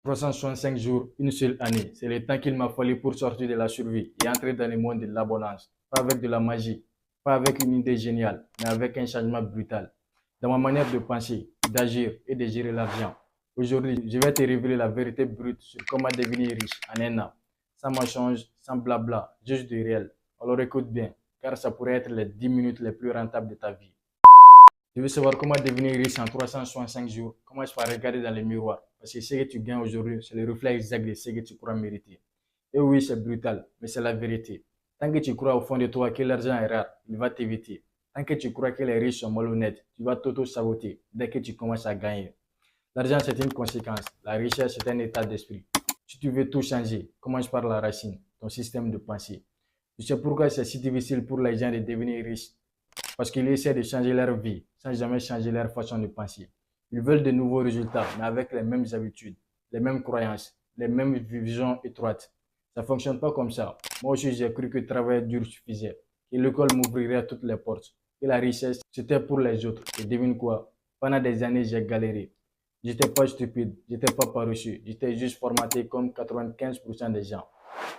365 jours, une seule année. C'est le temps qu'il m'a fallu pour sortir de la survie et entrer dans le monde de l'abondance. Pas avec de la magie, pas avec une idée géniale, mais avec un changement brutal. Dans ma manière de penser, d'agir et de gérer l'argent. Aujourd'hui, je vais te révéler la vérité brute sur comment devenir riche en un an. Sans mensonge, sans blabla, juste du réel. Alors écoute bien, car ça pourrait être les 10 minutes les plus rentables de ta vie. Tu veux savoir comment devenir riche en 365 jours? Commence par regarder dans le miroir. Parce que ce que tu gagnes aujourd'hui, c'est le reflet exact de ce que tu crois mériter. Et oui, c'est brutal, mais c'est la vérité. Tant que tu crois au fond de toi que l'argent est rare, il va t'éviter. Tant que tu crois que les riches sont malhonnêtes, tu vas t'auto-saboter dès que tu commences à gagner. L'argent, c'est une conséquence. La richesse, c'est un état d'esprit. Si tu veux tout changer, commence par la racine, ton système de pensée. Tu sais pourquoi c'est si difficile pour les gens de devenir riches? Parce qu'ils essaient de changer leur vie sans jamais changer leur façon de penser. Ils veulent de nouveaux résultats, mais avec les mêmes habitudes, les mêmes croyances, les mêmes visions étroites. Ça ne fonctionne pas comme ça. Moi aussi, j'ai cru que travailler dur suffisait, que l'école m'ouvrirait toutes les portes, que la richesse, c'était pour les autres. Et devine quoi? Pendant des années, j'ai galéré. J'étais pas stupide, j'étais pas paresseux, j'étais juste formaté comme 95% des gens.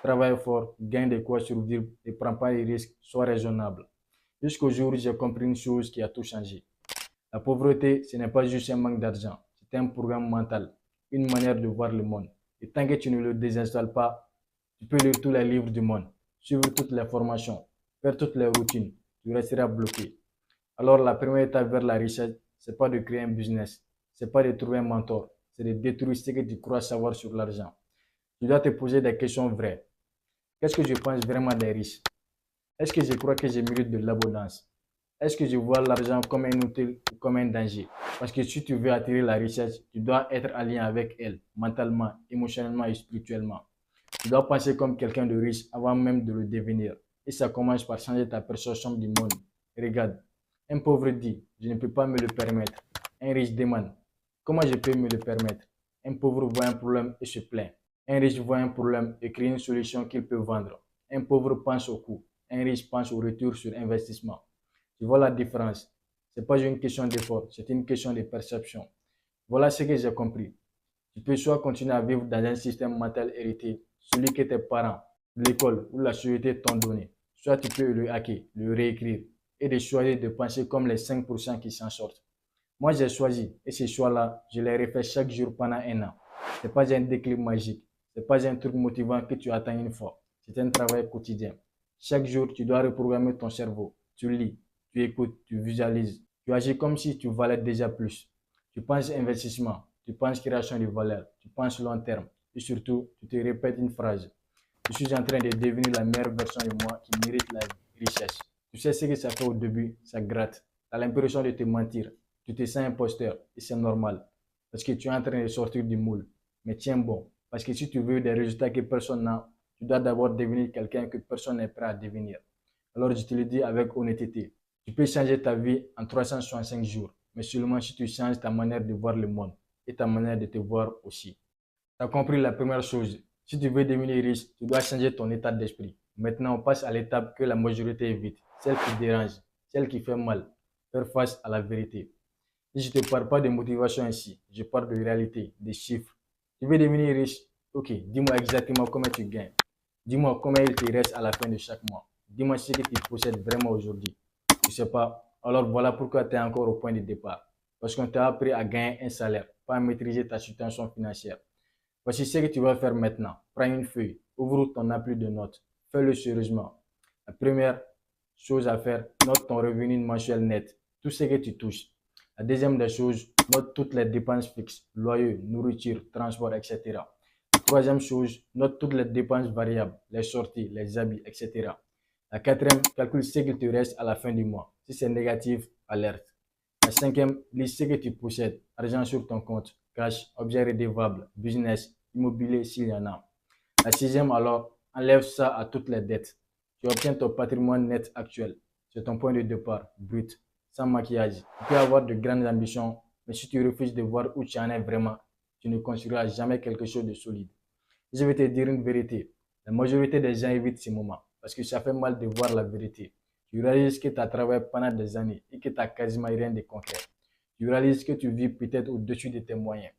Travaille fort, gagne de quoi survivre et prends pas les risques, sois raisonnable. Jusqu'au jour où j'ai compris une chose qui a tout changé. La pauvreté, ce n'est pas juste un manque d'argent, c'est un programme mental, une manière de voir le monde. Et tant que tu ne le désinstalles pas, tu peux lire tous les livres du monde, suivre toutes les formations, faire toutes les routines, tu resteras bloqué. Alors la première étape vers la richesse, c'est pas de créer un business, c'est pas de trouver un mentor, c'est de détruire ce que tu crois savoir sur l'argent. Tu dois te poser des questions vraies. Qu'est-ce que je pense vraiment des riches? Est-ce que je crois que je mérite de l'abondance? Est-ce que je vois l'argent comme un outil ou comme un danger? Parce que si tu veux attirer la richesse, tu dois être en lien avec elle, mentalement, émotionnellement et spirituellement. Tu dois penser comme quelqu'un de riche avant même de le devenir. Et ça commence par changer ta perception du monde. Regarde, un pauvre dit, je ne peux pas me le permettre. Un riche demande, comment je peux me le permettre? Un pauvre voit un problème et se plaint. Un riche voit un problème et crée une solution qu'il peut vendre. Un pauvre pense au coût. Un riche pense au retour sur investissement. Tu vois la différence? Ce n'est pas une question d'effort, c'est une question de perception. Voilà ce que j'ai compris. Tu peux soit continuer à vivre dans un système mental hérité, celui que tes parents, l'école ou la société t'ont donné, soit tu peux le hacker, le réécrire et de choisir de penser comme les 5% qui s'en sortent. Moi, j'ai choisi et ces choix-là, je les refais chaque jour pendant un an. Ce n'est pas un déclic magique, ce n'est pas un truc motivant que tu attends une fois. C'est un travail quotidien. Chaque jour, tu dois reprogrammer ton cerveau. Tu lis, tu écoutes, tu visualises. Tu agis comme si tu valais déjà plus. Tu penses investissement, tu penses création de valeur, tu penses long terme. Et surtout, tu te répètes une phrase. Je suis en train de devenir la meilleure version de moi qui mérite la richesse. Tu sais ce que ça fait au début, ça gratte. Tu as l'impression de te mentir. Tu te sens imposteur et c'est normal. Parce que tu es en train de sortir du moule. Mais tiens bon, parce que si tu veux des résultats que personne n'a, tu dois d'abord devenir quelqu'un que personne n'est prêt à devenir. Alors je te le dis avec honnêteté. Tu peux changer ta vie en 365 jours, mais seulement si tu changes ta manière de voir le monde et ta manière de te voir aussi. Tu as compris la première chose. Si tu veux devenir riche, tu dois changer ton état d'esprit. Maintenant, on passe à l'étape que la majorité évite, celle qui dérange, celle qui fait mal, faire face à la vérité. Si je ne te parle pas de motivation ici, je parle de réalité, des chiffres. Tu veux devenir riche? Ok, dis-moi exactement combien tu gagnes. Dis-moi combien il te reste à la fin de chaque mois. Dis-moi ce que tu possèdes vraiment aujourd'hui. Tu ne sais pas? Alors voilà pourquoi tu es encore au point de départ. Parce qu'on t'a appris à gagner un salaire, pas à maîtriser ta situation financière. Voici ce que tu vas faire maintenant. Prends une feuille, ouvre ton appli de notes, fais-le sérieusement. La première chose à faire, note ton revenu mensuel net, tout ce que tu touches. La deuxième des choses, note toutes les dépenses fixes, loyer, nourriture, transport, etc. La troisième chose, note toutes les dépenses variables, les sorties, les habits, etc. La quatrième, calcule ce qu'il te reste à la fin du mois. Si c'est négatif, alerte. La cinquième, lis ce que tu possèdes, argent sur ton compte, cash, objets redevables, business, immobilier s'il y en a. La sixième, alors, enlève ça à toutes les dettes. Tu obtiens ton patrimoine net actuel. C'est ton point de départ, brut, sans maquillage. Tu peux avoir de grandes ambitions, mais si tu refuses de voir où tu en es vraiment, tu ne construiras jamais quelque chose de solide. Je vais te dire une vérité. La majorité des gens évitent ces moments parce que ça fait mal de voir la vérité. Tu réalises que tu as travaillé pendant des années et que tu n'as quasiment rien de concret. Tu réalises que tu vis peut-être au-dessus de tes moyens.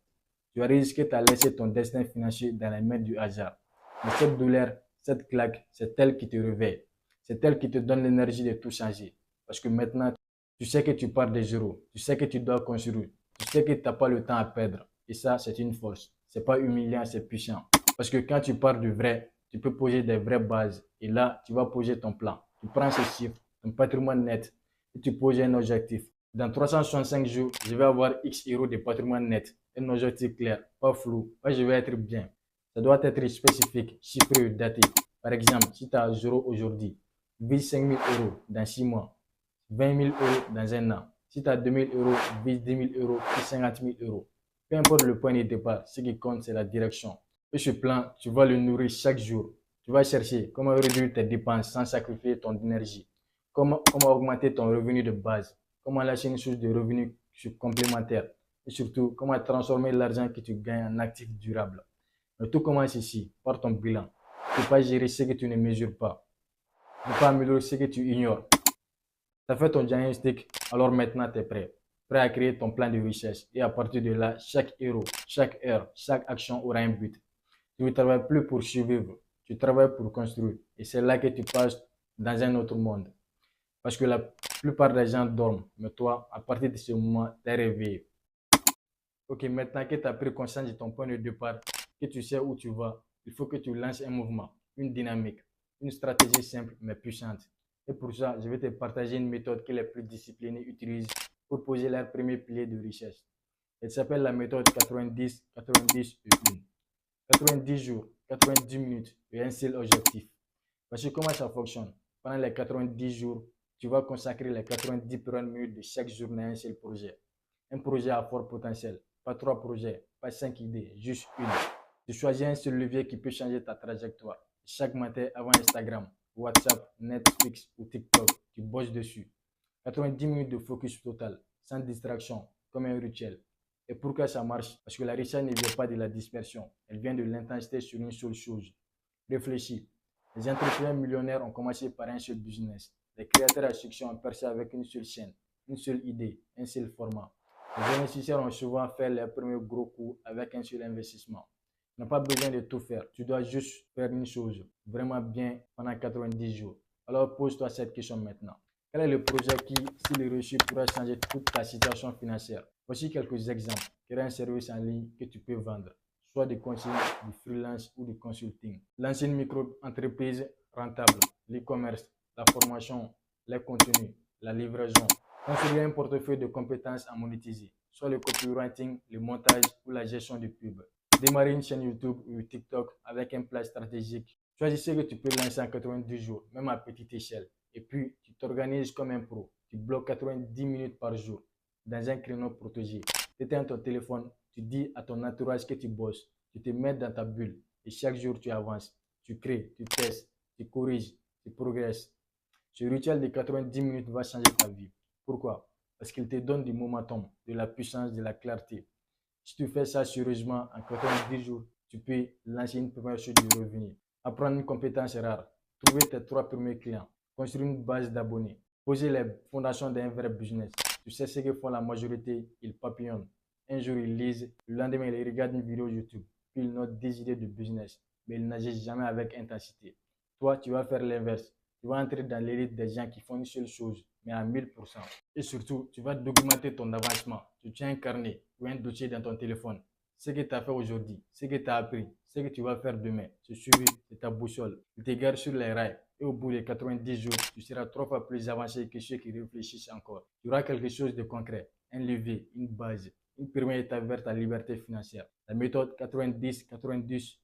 Tu as risqué de laisser ton destin financier dans les mains du hasard. Mais cette douleur, cette claque, c'est elle qui te réveille. C'est elle qui te donne l'énergie de tout changer. Parce que maintenant, tu sais que tu pars de zéro. Tu sais que tu dois construire. Tu sais que tu n'as pas le temps à perdre. Et ça, c'est une force. C'est pas humiliant, c'est puissant. Parce que quand tu pars du vrai, tu peux poser des vraies bases. Et là, tu vas poser ton plan. Tu prends ces chiffres, ton patrimoine net, et tu poses un objectif. Dans 365 jours, je vais avoir X euros de patrimoine net. Un objectif clair, pas flou, pas je vais être bien. Ça doit être spécifique, chiffré, daté. Par exemple, si tu as 0 aujourd'hui, vise 5 000 euros dans 6 mois, 20 000 euros dans un an. Si tu as 2 000 euros, vise 10 000 euros, puis 50 000 euros. Peu importe le point de départ, ce qui compte, c'est la direction. Et ce plan, tu vas le nourrir chaque jour. Tu vas chercher comment réduire tes dépenses sans sacrifier ton énergie. Comment augmenter ton revenu de base. Comment lâcher une source de revenus complémentaire. Et surtout, comment transformer l'argent que tu gagnes en actifs durables. Mais tout commence ici, par ton bilan. Tu ne peux pas gérer ce que tu ne mesures pas. Tu ne peux pas améliorer ce que tu ignores. Tu as fait ton diagnostic, alors maintenant tu es prêt. Prêt à créer ton plan de richesse. Et à partir de là, chaque euro, chaque heure, chaque action aura un but. Tu ne travailles plus pour survivre, tu travailles pour construire. Et c'est là que tu passes dans un autre monde. Parce que la plupart des gens dorment, mais toi, à partir de ce moment, tu es réveillé. Ok, maintenant que tu as pris conscience de ton point de départ, que tu sais où tu vas, il faut que tu lances un mouvement, une dynamique, une stratégie simple mais puissante. Et pour ça, je vais te partager une méthode que les plus disciplinés utilisent pour poser leur premier pilier de richesse. Elle s'appelle la méthode 90-90 et 1. 90 jours, 90 minutes et un seul objectif. Parce que comment ça fonctionne? Pendant les 90 jours, tu vas consacrer les 90 premières minutes de chaque journée à un seul projet. Un projet à fort potentiel. Pas 3 projets, pas 5 idées, juste une. Tu choisis un seul levier qui peut changer ta trajectoire. Chaque matin avant Instagram, WhatsApp, Netflix ou TikTok, tu bosses dessus. 90 minutes de focus total, sans distraction, comme un rituel. Et pourquoi ça marche? Parce que la richesse ne vient pas de la dispersion, elle vient de l'intensité sur une seule chose. Réfléchis. Les entrepreneurs millionnaires ont commencé par un seul business. Les créateurs à succès ont percé avec une seule chaîne, une seule idée, un seul format. Les investisseurs ont souvent fait leurs premiers gros coups avec un seul investissement. Tu n'as pas besoin de tout faire. Tu dois juste faire une chose vraiment bien pendant 90 jours. Alors pose-toi cette question maintenant. Quel est le projet qui, s'il est réussi, pourra changer toute ta situation financière? Voici quelques exemples. Créer un service en ligne que tu peux vendre, soit des conseils, du freelance ou du consulting. Lancer une micro-entreprise rentable, l'e-commerce, la formation, les contenus, la livraison. Construire un portefeuille de compétences à monétiser, soit le copywriting, le montage ou la gestion de pub. Démarrer une chaîne YouTube ou TikTok avec un plan stratégique. Choisis ce que tu peux lancer en 90 jours, même à petite échelle. Et puis, tu t'organises comme un pro. Tu bloques 90 minutes par jour dans un créneau protégé. Tu éteins ton téléphone, tu dis à ton entourage que tu bosses, tu te mets dans ta bulle et chaque jour tu avances, tu crées, tu testes, tu corriges, tu progresses. Ce rituel de 90 minutes va changer ta vie. Pourquoi? Parce qu'il te donne du momentum, de la puissance, de la clarté. Si tu fais ça sérieusement, en 90 jours, tu peux lancer une première source de revenus, apprendre une compétence rare, trouver tes 3 premiers clients, construire une base d'abonnés, poser les fondations d'un vrai business. Tu sais ce que font la majorité, ils papillonnent. Un jour, ils lisent, le lendemain, ils regardent une vidéo YouTube, puis ils notent des idées de business, mais ils n'agissent jamais avec intensité. Toi, tu vas faire l'inverse. Tu vas entrer dans l'élite des gens qui font une seule chose, mais à 1000%. Et surtout, tu vas documenter ton avancement. Tu tiens un carnet ou un dossier dans ton téléphone. Ce que tu as fait aujourd'hui, ce que tu as appris, ce que tu vas faire demain, ce suivi, c'est ta boussole. Tu te gardes sur les rails et au bout de 90 jours, tu seras 3 fois plus avancé que ceux qui réfléchissent encore. Tu auras quelque chose de concret, un levier, une base, une première étape vers ta liberté financière. La méthode 90-90-1,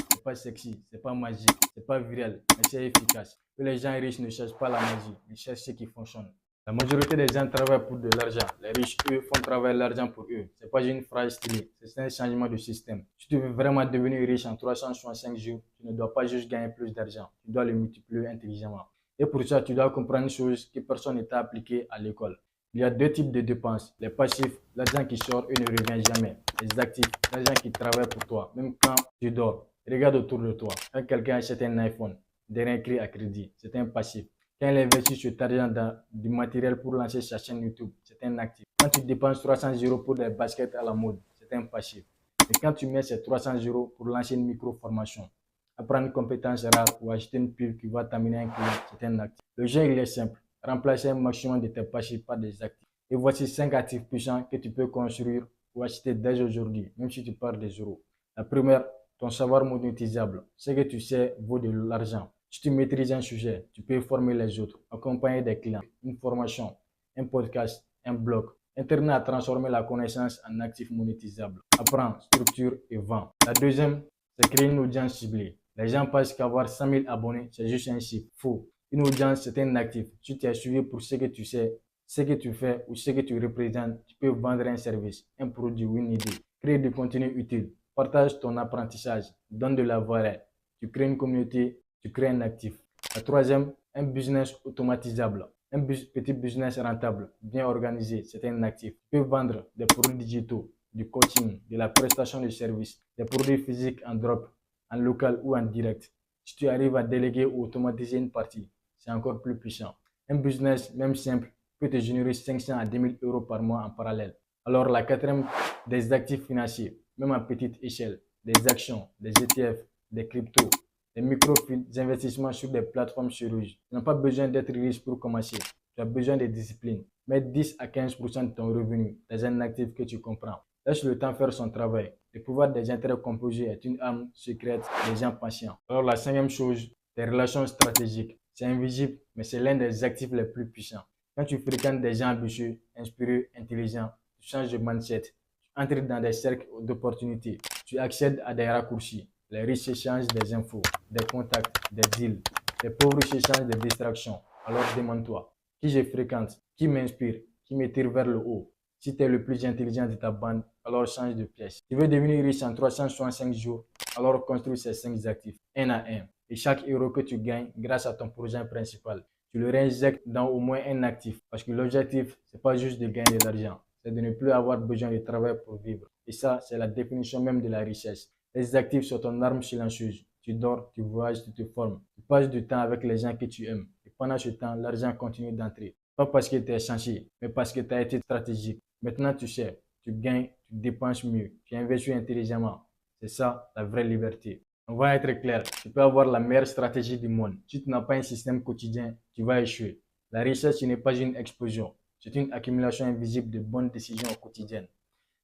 c'est pas sexy, c'est pas magique, c'est pas viral, mais c'est efficace. Que les gens riches ne cherchent pas la magie, ils cherchent ce qui fonctionne. La majorité des gens travaillent pour de l'argent. Les riches, eux, font travailler l'argent pour eux. C'est pas une phrase stylée, c'est un changement de système. Si tu veux vraiment devenir riche en 365 jours, tu ne dois pas juste gagner plus d'argent, tu dois le multiplier intelligemment. Et pour ça, tu dois comprendre une chose que personne n'est appliquée à l'école. Il y a 2 types de dépenses. Les passifs, l'argent qui sort et ne revient jamais. Les actifs, l'argent qui travaille pour toi, même quand tu dors. Regarde autour de toi. Quand quelqu'un achète un iPhone, derrière écrit à crédit, c'est un passif. Quand il investit cet argent dans du matériel pour lancer sa chaîne YouTube, c'est un actif. Quand tu dépenses 300 euros pour des baskets à la mode, c'est un passif. Mais quand tu mets ces 300 € pour lancer une micro-formation, apprendre une compétence rare ou acheter une pile qui va t'amener un client, c'est un actif. Le jeu, il est simple. Remplacer un maximum de tes passifs par des actifs. Et voici 5 actifs puissants que tu peux construire ou acheter dès aujourd'hui, même si tu pars des euros. La première, ton savoir monétisable. Ce que tu sais vaut de l'argent. Si tu maîtrises un sujet, tu peux former les autres, accompagner des clients, une formation, un podcast, un blog. Internet a transformé la connaissance en actif monétisable. Apprends, structure et vends. La deuxième, c'est créer une audience ciblée. Les gens pensent qu'avoir 100 000 abonnés, c'est juste un chiffre. Faux. Une audience, c'est un actif. Si tu es suivi pour ce que tu sais, ce que tu fais ou ce que tu représentes, tu peux vendre un service, un produit ou une idée. Crée du contenu utile. Partage ton apprentissage. Donne de la valeur. Tu crées une communauté, tu crées un actif. La troisième, un business automatisable. Un petit business rentable, bien organisé, c'est un actif. Tu peux vendre des produits digitaux, du coaching, de la prestation de services, des produits physiques en drop, en local ou en direct. Si tu arrives à déléguer ou automatiser une partie, c'est encore plus puissant. Un business, même simple, peut te générer 500 à 10 000 € par mois en parallèle. Alors la quatrième, des actifs financiers, même à petite échelle, des actions, des ETF, des cryptos, des micro-investissements sur des plateformes sur rouge. Tu n'as pas besoin d'être riche pour commencer. Tu as besoin de discipline. Mets 10 à 15% de ton revenu dans un actif que tu comprends. Laisse le temps faire son travail. Le pouvoir des intérêts composés est une arme secrète des gens patients. Alors la cinquième chose, tes relations stratégiques. C'est invisible, mais c'est l'un des actifs les plus puissants. Quand tu fréquentes des gens ambitieux, inspirés, intelligents, tu changes de mindset. Tu entres dans des cercles d'opportunités. Tu accèdes à des raccourcis. Les riches échangent des infos, des contacts, des deals. Les pauvres échangent des distractions. Alors demande-toi, qui je fréquente, qui m'inspire, qui me tire vers le haut. Si tu es le plus intelligent de ta bande, alors change de pièce. Tu veux devenir riche en 365 jours, alors construis ces 5 actifs, un à un. Et chaque euro que tu gagnes grâce à ton projet principal, tu le réinjectes dans au moins un actif. Parce que l'objectif, ce n'est pas juste de gagner de l'argent, c'est de ne plus avoir besoin de travail pour vivre. Et ça, c'est la définition même de la richesse. Les actifs sont ton arme silencieuse. Tu dors, tu voyages, tu te formes. Tu passes du temps avec les gens que tu aimes. Et pendant ce temps, l'argent continue d'entrer. Pas parce que tu es changé, mais parce que tu as été stratégique. Maintenant, tu sais, tu gagnes, tu dépenses mieux, tu investis intelligemment. C'est ça, la vraie liberté. On va être clair, tu peux avoir la meilleure stratégie du monde. Si tu n'as pas un système quotidien, tu vas échouer. La richesse, ce n'est pas une explosion. C'est une accumulation invisible de bonnes décisions quotidiennes.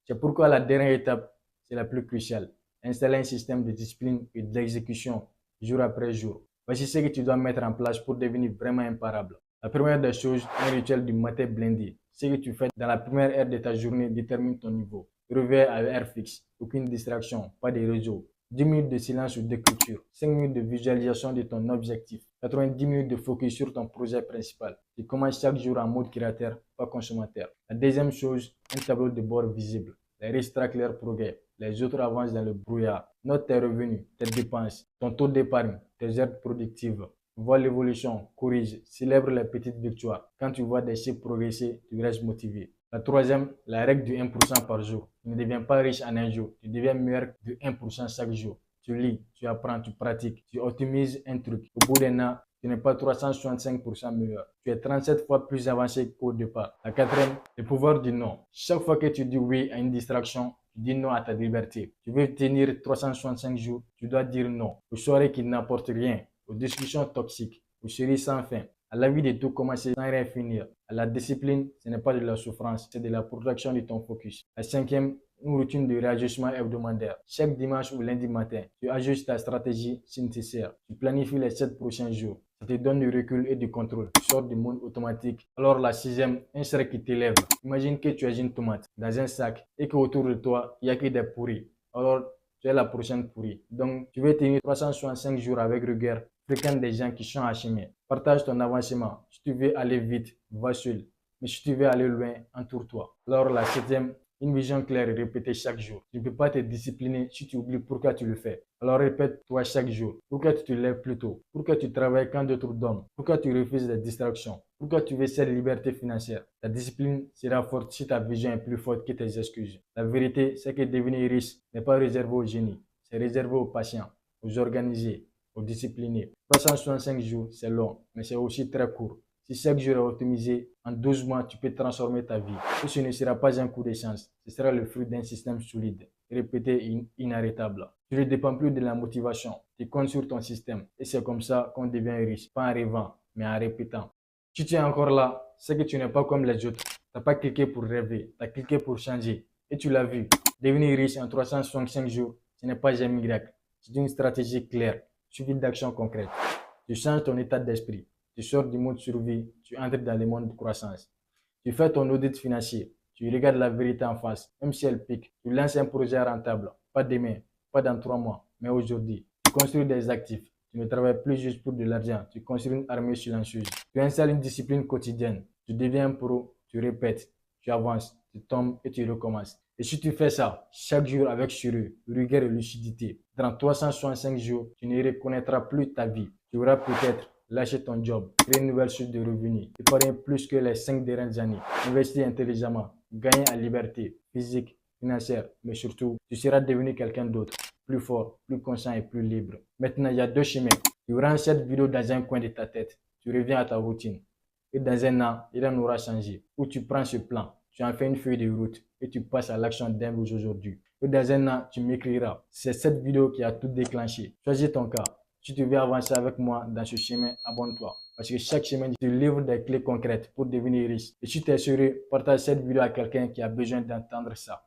C'est pourquoi la dernière étape, c'est la plus cruciale. Installer un système de discipline et d'exécution jour après jour. Voici ce que tu dois mettre en place pour devenir vraiment imparable. La première des choses, un rituel du matin blindé. Ce que tu fais dans la première heure de ta journée détermine ton niveau. Réveil à heure fixe, aucune distraction, pas de réseau. 10 minutes de silence ou d'écriture, 5 minutes de visualisation de ton objectif, 90 minutes de focus sur ton projet principal. Tu commences chaque jour en mode créateur, pas consommateur. La deuxième chose, un tableau de bord visible. Les risques traquent leur progrès. Les autres avancent dans le brouillard. Note tes revenus, tes dépenses, ton taux d'épargne, tes heures productives. Vois l'évolution, corrige, célèbre les petites victoires. Quand tu vois des chiffres progresser, tu restes motivé. La troisième, la règle du 1% par jour. Tu ne deviens pas riche en un jour, tu deviens meilleur de 1% chaque jour. Tu lis, tu apprends, tu pratiques, tu optimises un truc. Au bout d'un an, tu n'es pas 365% meilleur. Tu es 37 fois plus avancé qu'au départ. La quatrième, le pouvoir du non. Chaque fois que tu dis oui à une distraction, tu dis non à ta liberté. Tu veux tenir 365 jours, tu dois dire non aux soirées qui n'apportent rien, aux discussions toxiques, aux séries sans fin, à la vie de tout commencer sans rien finir. À la discipline, ce n'est pas de la souffrance, c'est de la protection de ton focus. La cinquième, une routine de réajustement hebdomadaire. Chaque dimanche ou lundi matin, tu ajustes ta stratégie si nécessaire. Tu planifies les 7 prochains jours. Ça te donne du recul et du contrôle. Tu sors du monde automatique. Alors la sixième, un cercle qui t'élève. Imagine que tu as une tomate dans un sac et qu'autour de toi, il n'y a que des pourris. Alors tu es la prochaine pourrie. Donc tu veux tenir 365 jours avec rigueur. Fréquente des gens qui sont à chemin. Partage ton avancement. Si tu veux aller vite, va seul. Mais si tu veux aller loin, entoure-toi. Alors la septième, une vision claire et répétée chaque jour. Tu ne peux pas te discipliner si tu oublies pourquoi tu le fais. Alors répète-toi chaque jour. Pourquoi tu te lèves plus tôt? Pourquoi tu travailles quand d'autres dorment? Pourquoi tu refuses les distractions? Pourquoi tu veux cette liberté financière? Ta discipline sera forte si ta vision est plus forte que tes excuses. La vérité, c'est que devenir riche n'est pas réservé aux génies. C'est réservé aux patients, aux organisés, aux disciplinés. 365 jours, c'est long, mais c'est aussi très court. Si chaque jour est optimisé, en 12 mois, tu peux transformer ta vie. Et ce ne sera pas un coup de chance, ce sera le fruit d'un système solide. répété et inarrêtable. Tu ne dépends plus de la motivation, tu comptes sur ton système. Et c'est comme ça qu'on devient riche, pas en rêvant, mais en répétant. Si tu es encore là, c'est que tu n'es pas comme les autres. Tu n'as pas cliqué pour rêver, tu as cliqué pour changer. Et tu l'as vu, devenir riche en 365 jours, ce n'est pas un miracle. C'est une stratégie claire, suivie d'actions concrètes. Tu changes ton état d'esprit. Tu sors du mode survie, tu entres dans le monde de croissance. Tu fais ton audit financier, tu regardes la vérité en face, même si elle pique. Tu lances un projet rentable, pas demain, pas dans 3 mois, mais aujourd'hui. Tu construis des actifs. Tu ne travailles plus juste pour de l'argent, tu construis une armée silencieuse. Tu installes une discipline quotidienne. Tu deviens pro, tu répètes, tu avances, tu tombes et tu recommences. Et si tu fais ça chaque jour avec sérieux, rigueur et lucidité, dans 365 jours, tu ne reconnaîtras plus ta vie. Tu auras peut-être lâché ton job, créer une nouvelle source de revenus, épargner plus que les 5 dernières années, investir intelligemment, gagner en liberté physique, financière, mais surtout, tu seras devenu quelqu'un d'autre, plus fort, plus conscient et plus libre. Maintenant, il y a deux chemins. Tu ranges cette vidéo dans un coin de ta tête, tu reviens à ta routine. Et dans un an, il en aura changé. Ou tu prends ce plan, tu en fais une feuille de route et tu passes à l'action d'un jour aujourd'hui. Et dans un an, tu m'écriras. C'est cette vidéo qui a tout déclenché. Choisis ton cas. Si tu veux avancer avec moi dans ce chemin, abonne-toi. Parce que chaque semaine, je te livre des clés concrètes pour devenir riche. Et si tu es sérieux, partage cette vidéo à quelqu'un qui a besoin d'entendre ça.